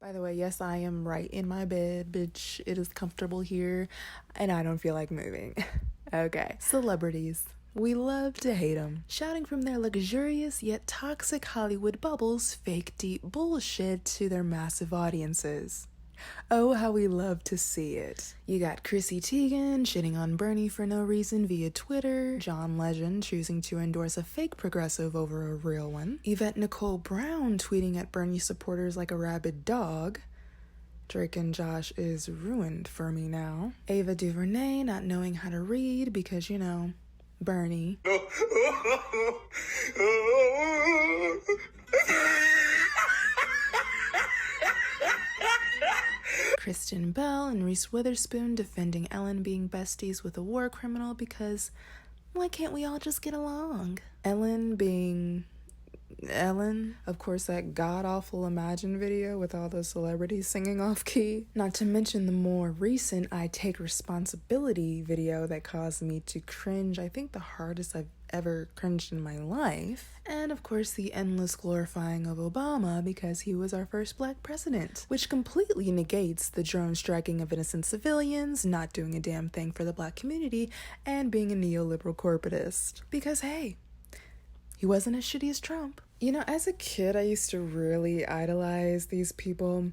By the way, yes, I am right in my bed, bitch. It is comfortable here, and I don't feel like moving. Okay. Celebrities. We love to hate them, shouting from their luxurious yet toxic Hollywood bubbles fake deep bullshit to their massive audiences. Oh, how we love to see it. You got Chrissy Teigen shitting on Bernie for no reason via Twitter, John Legend choosing to endorse a fake progressive over a real one, Yvette Nicole Brown tweeting at Bernie supporters like a rabid dog, Drake and Josh is ruined for me now, Ava DuVernay not knowing how to read because, you know, Bernie. Kristen Bell and Reese Witherspoon defending Ellen being besties with a war criminal because why can't we all just get along? Ellen being Ellen. Of course, that god-awful Imagine video with all those celebrities singing off-key. Not to mention the more recent I Take Responsibility video that caused me to cringe, I think the hardest I've ever cringed in my life. And of course the endless glorifying of Obama because he was our first black president, which completely negates the drone striking of innocent civilians, not doing a damn thing for the black community, and being a neoliberal corporatist. Because hey, he wasn't as shitty as Trump. You know, as a kid, I used to really idolize these people.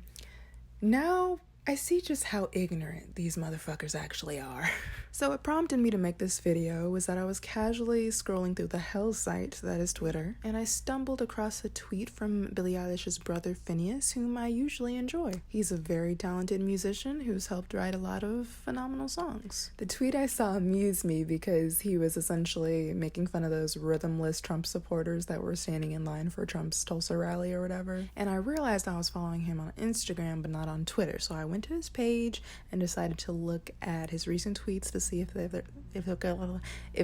Now, I see just how ignorant these motherfuckers actually are. So what prompted me to make this video was that I was casually scrolling through the hell site that is Twitter, and I stumbled across a tweet from Billie Eilish's brother Phineas, whom I usually enjoy. He's a very talented musician who's helped write a lot of phenomenal songs. The tweet I saw amused me because he was essentially making fun of those rhythmless Trump supporters that were standing in line for Trump's Tulsa rally or whatever. And I realized I was following him on Instagram but not on Twitter, so I went to his page and decided to look at his recent tweets to see if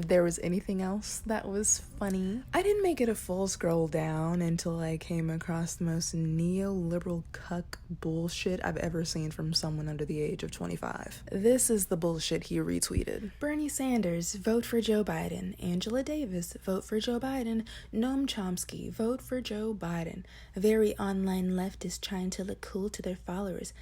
there was anything else that was funny. I didn't make it a full scroll down until I came across the most neoliberal cuck bullshit I've ever seen from someone under the age of 25. This is the bullshit he retweeted. Bernie Sanders, vote for Joe Biden. Angela Davis, vote for Joe Biden. Noam Chomsky, vote for Joe Biden. A very online leftist trying to look cool to their followers.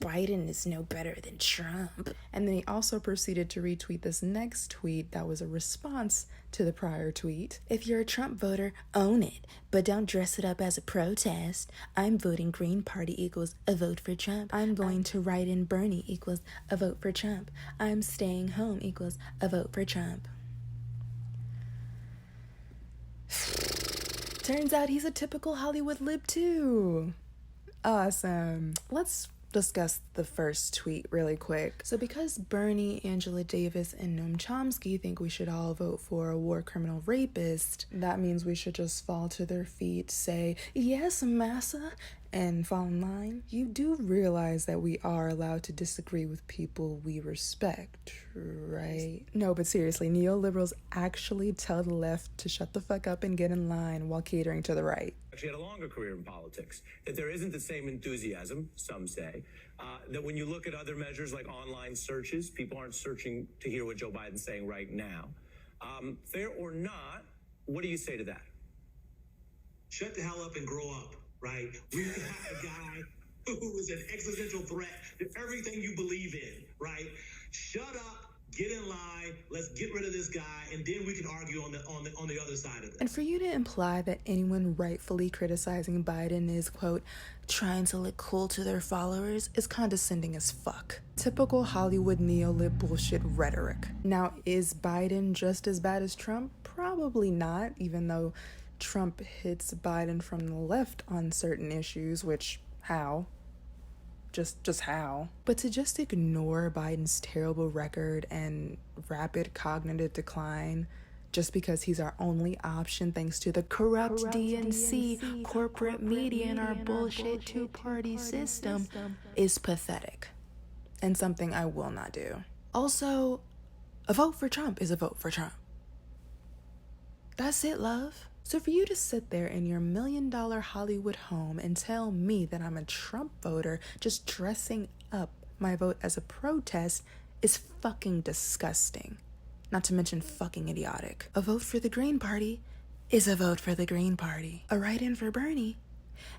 Biden is no better than Trump. And then he also proceeded to retweet this next tweet that was a response to the prior tweet. If you're a Trump voter, own it, but don't dress it up as a protest. I'm voting Green Party equals a vote for Trump. I'm going to write in Bernie equals a vote for Trump. I'm staying home equals a vote for Trump. Turns out he's a typical Hollywood lib too. Awesome. Let's discuss the first tweet really quick. So because Bernie, Angela Davis, and Noam Chomsky think we should all vote for a war criminal rapist, that means we should just fall to their feet, say, yes, massa, and fall in line. You do realize that we are allowed to disagree with people we respect, right? No, but seriously, neoliberals actually tell the left to shut the fuck up and get in line while catering to the right. Actually had a longer career in politics, that there isn't the same enthusiasm, some say, that when you look at other measures like online searches, people aren't searching to hear what Joe Biden's saying right now. Fair or not, what do you say to that? Shut the hell up and grow up, right? We've got a guy who is an existential threat to everything you believe in, right? Shut up. Get in line, let's get rid of this guy, and then we can argue on the other side of it. And for you to imply that anyone rightfully criticizing Biden is, quote, trying to look cool to their followers is condescending as fuck. Typical Hollywood neolib bullshit rhetoric. Now, is Biden just as bad as Trump? Probably not, even though Trump hits Biden from the left on certain issues, which, how? Just how? But to just ignore Biden's terrible record and rapid cognitive decline just because he's our only option thanks to the corrupt DNC, corporate media, and our bullshit two-party system is pathetic. And something I will not do. Also, a vote for Trump is a vote for Trump. That's it, love. So for you to sit there in your $1 million Hollywood home and tell me that I'm a Trump voter just dressing up my vote as a protest is fucking disgusting. Not to mention fucking idiotic. A vote for the Green Party is a vote for the Green Party. A write-in for Bernie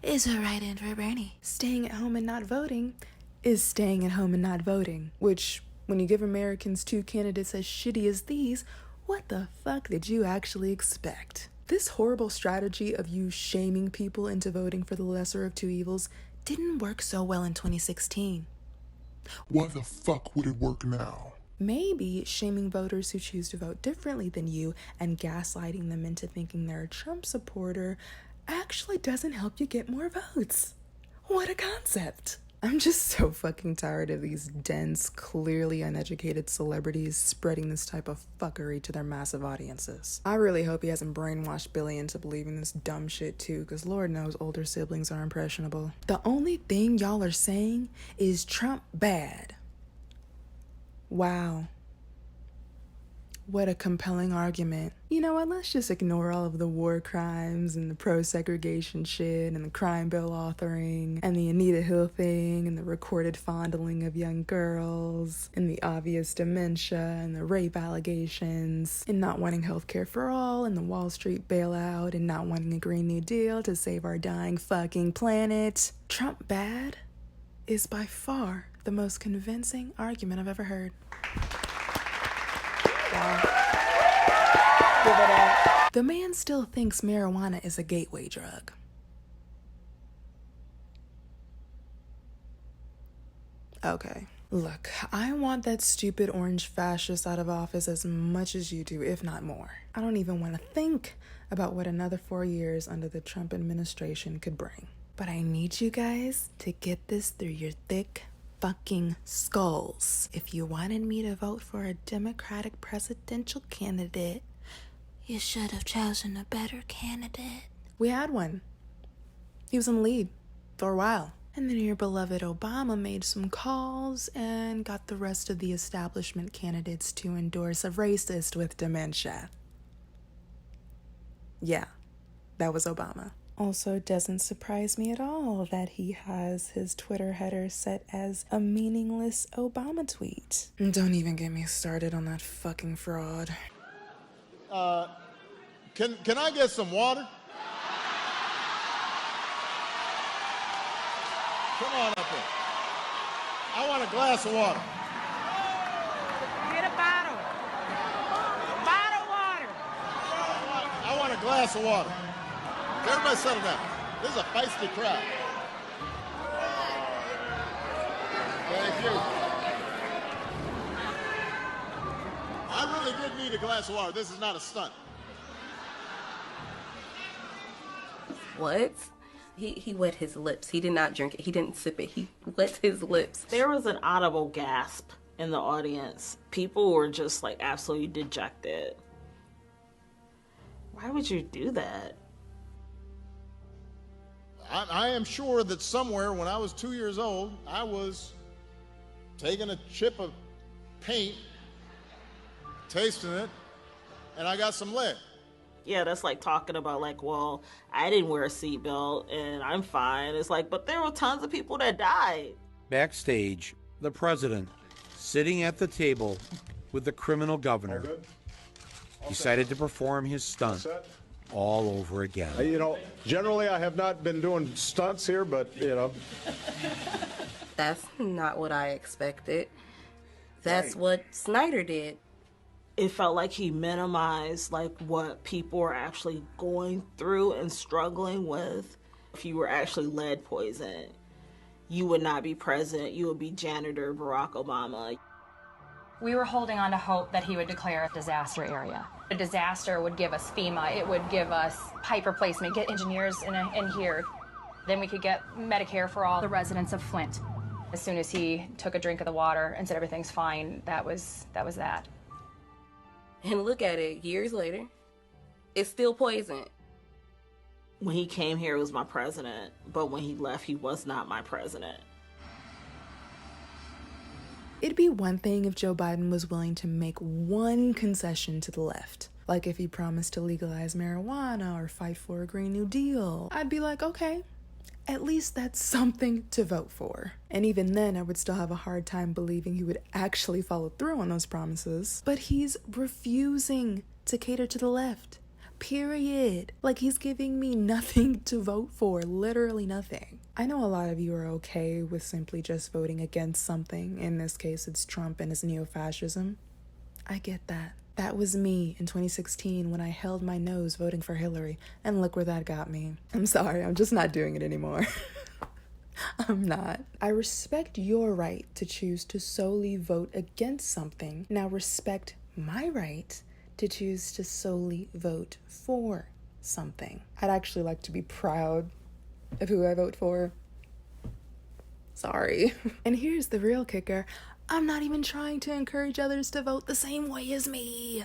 is a write-in for Bernie. Staying at home and not voting is staying at home and not voting, which, when you give Americans two candidates as shitty as these, what the fuck did you actually expect? This horrible strategy of you shaming people into voting for the lesser of two evils didn't work so well in 2016. Why the fuck would it work now? Maybe shaming voters who choose to vote differently than you and gaslighting them into thinking they're a Trump supporter actually doesn't help you get more votes. What a concept. I'm just so fucking tired of these dense, clearly uneducated celebrities spreading this type of fuckery to their massive audiences. I really hope he hasn't brainwashed Billy into believing this dumb shit too, because Lord knows older siblings are impressionable. The only thing y'all are saying is Trump bad. Wow. What a compelling argument. You know what, let's just ignore all of the war crimes and the pro-segregation shit and the crime bill authoring and the Anita Hill thing and the recorded fondling of young girls and the obvious dementia and the rape allegations and not wanting healthcare for all and the Wall Street bailout and not wanting a Green New Deal to save our dying fucking planet. Trump bad is by far the most convincing argument I've ever heard. Wow. Give it up. The man still thinks marijuana is a gateway drug. Okay. Look, I want that stupid orange fascist out of office as much as you do, if not more. I don't even want to think about what another 4 years under the Trump administration could bring. But I need you guys to get this through your thick fucking skulls. If you wanted me to vote for a Democratic presidential candidate, you should have chosen a better candidate. We had one. He was in the lead for a while. And then your beloved Obama made some calls and got the rest of the establishment candidates to endorse a racist with dementia. Yeah, that was Obama. Also, doesn't surprise me at all that he has his Twitter header set as a meaningless Obama tweet. Don't even get me started on that fucking fraud. Can I get some water? Come on up here. I want a glass of water. Get a bottle. Bottle water. I want a glass of water. Everybody settle down. This is a feisty crowd. Thank you. I really did need a glass of water. This is not a stunt. What? He wet his lips. He did not drink it. He didn't sip it. He wet his lips. There was an audible gasp in the audience. People were just like absolutely dejected. Why would you do that? I am sure that somewhere when I was 2 years old, I was taking a chip of paint, tasting it, and I got some lead. Yeah, that's like talking about like, well, I didn't wear a seatbelt and I'm fine. It's like, but there were tons of people that died. Backstage, the president, sitting at the table with the criminal governor, decided to perform his stunt all over again. You know, generally I have not been doing stunts here, but, you know. That's not what I expected. That's what Snyder did. It felt like he minimized like what people are actually going through and struggling with. If you were actually lead poisoned, you would not be president. You would be janitor Barack Obama. We were holding on to hope that he would declare a disaster area. A disaster would give us FEMA. It would give us pipe replacement, get engineers in here. Then we could get Medicare for all the residents of Flint. As soon as he took a drink of the water and said everything's fine, that was that. And look at it, years later, it's still poison. When he came here, it was my president, but when he left, he was not my president. It'd be one thing if Joe Biden was willing to make one concession to the left. Like if he promised to legalize marijuana or fight for a Green New Deal. I'd be like, okay, at least that's something to vote for. And even then, I would still have a hard time believing he would actually follow through on those promises. But he's refusing to cater to the left. Period. Like, he's giving me nothing to vote for, literally nothing. I know a lot of you are okay with simply just voting against something. In this case, it's Trump and his neo-fascism. I get that. That was me in 2016 when I held my nose voting for Hillary, and look where that got me. I'm sorry, I'm just not doing it anymore. I'm not. I respect your right to choose to solely vote against something. Now respect my right to choose to solely vote for something. I'd actually like to be proud of who I vote for. Sorry. And here's the real kicker. I'm not even trying to encourage others to vote the same way as me.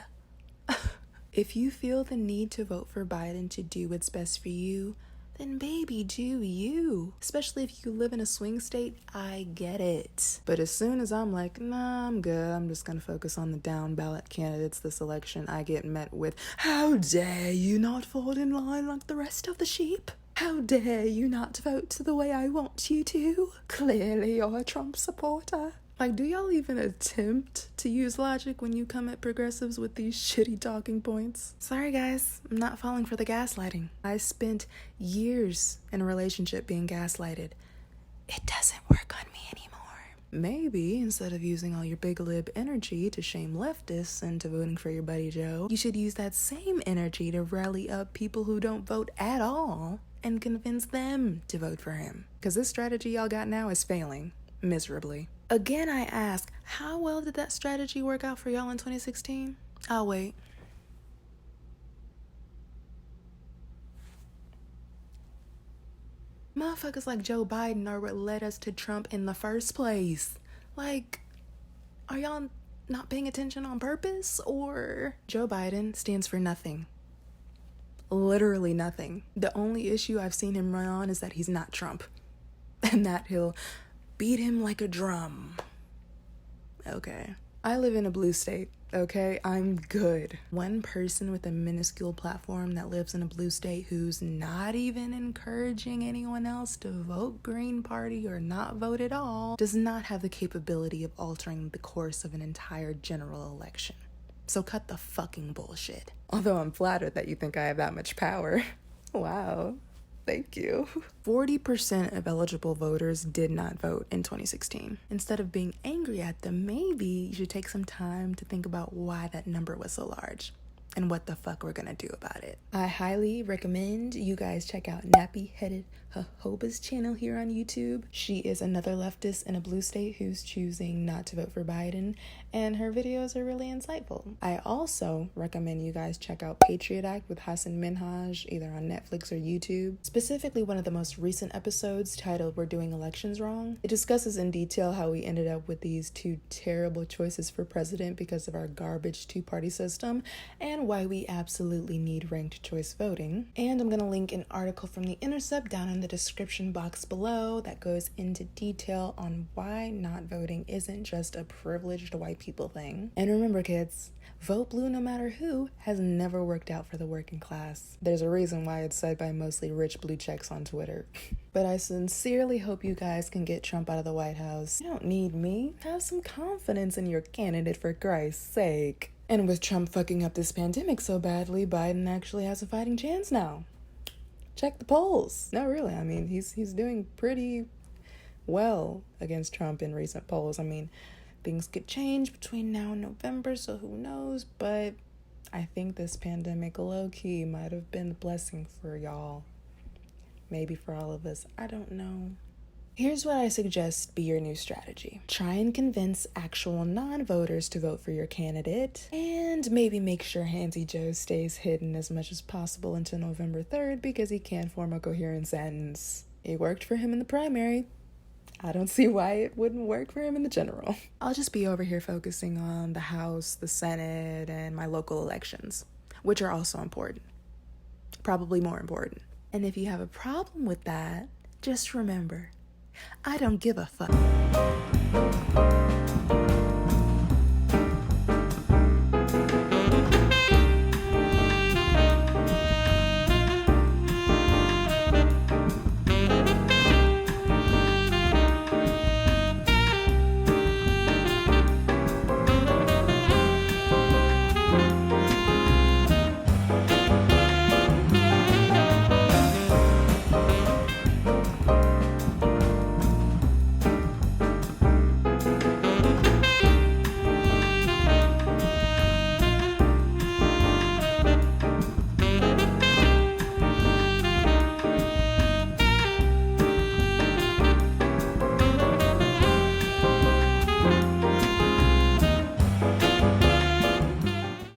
If you feel the need to vote for Biden to do what's best for you, then baby, do you. Especially if you live in a swing state, I get it. But as soon as I'm like, nah, I'm good, I'm just gonna focus on the down ballot candidates this election, I get met with, how dare you not fall in line like the rest of the sheep? How dare you not vote the way I want you to? Clearly you're a Trump supporter. Like, do y'all even attempt to use logic when you come at progressives with these shitty talking points? Sorry guys, I'm not falling for the gaslighting. I spent years in a relationship being gaslighted. It doesn't work on me anymore. Maybe instead of using all your big lib energy to shame leftists into voting for your buddy Joe, you should use that same energy to rally up people who don't vote at all and convince them to vote for him. Because this strategy y'all got now is failing miserably. Again, I ask, how well did that strategy work out for y'all in 2016? I'll wait. Motherfuckers like Joe Biden are what led us to Trump in the first place. Like, are y'all not paying attention on purpose? Or Joe Biden stands for nothing. Literally nothing. The only issue I've seen him run on is that he's not Trump. And that he'll beat him like a drum. Okay. I live in a blue state, okay? I'm good. One person with a minuscule platform that lives in a blue state who's not even encouraging anyone else to vote Green Party or not vote at all does not have the capability of altering the course of an entire general election. So cut the fucking bullshit. Although I'm flattered that you think I have that much power. Wow. Thank you. 40% of eligible voters did not vote in 2016. Instead of being angry at them, maybe you should take some time to think about why that number was so large and what the fuck we're gonna do about it. I highly recommend you guys check out Nappy Headed Jojoba's channel here on YouTube. She is another leftist in a blue state who's choosing not to vote for Biden, and her videos are really insightful. I also recommend you guys check out Patriot Act with Hassan Minhaj, either on Netflix or YouTube. Specifically, one of the most recent episodes titled We're Doing Elections Wrong. It discusses in detail how we ended up with these two terrible choices for president because of our garbage two-party system, and why we absolutely need ranked choice voting. And I'm gonna link an article from The Intercept down in the description box below that goes into detail on why not voting isn't just a privileged white people thing. And remember, kids, vote blue no matter who has never worked out for the working class. There's a reason why it's said by mostly rich blue checks on Twitter. But I sincerely hope you guys can get Trump out of the White House. You don't need me. Have some confidence in your candidate, for Christ's sake. And with Trump fucking up this pandemic so badly, Biden actually has a fighting chance now. Check the polls. No, really, I mean, he's doing pretty well against Trump in recent polls. I mean, things could change between now and November, so who knows? But I think this pandemic low-key might have been a blessing for y'all. Maybe for all of us. I don't know. Here's what I suggest be your new strategy. Try and convince actual non-voters to vote for your candidate, and maybe make sure Handsy Joe stays hidden as much as possible until November 3rd because he can't form a coherent sentence. It worked for him in the primary. I don't see why it wouldn't work for him in the general. I'll just be over here focusing on the House, the Senate, and my local elections, which are also important. Probably more important. And if you have a problem with that, just remember, I don't give a fuck.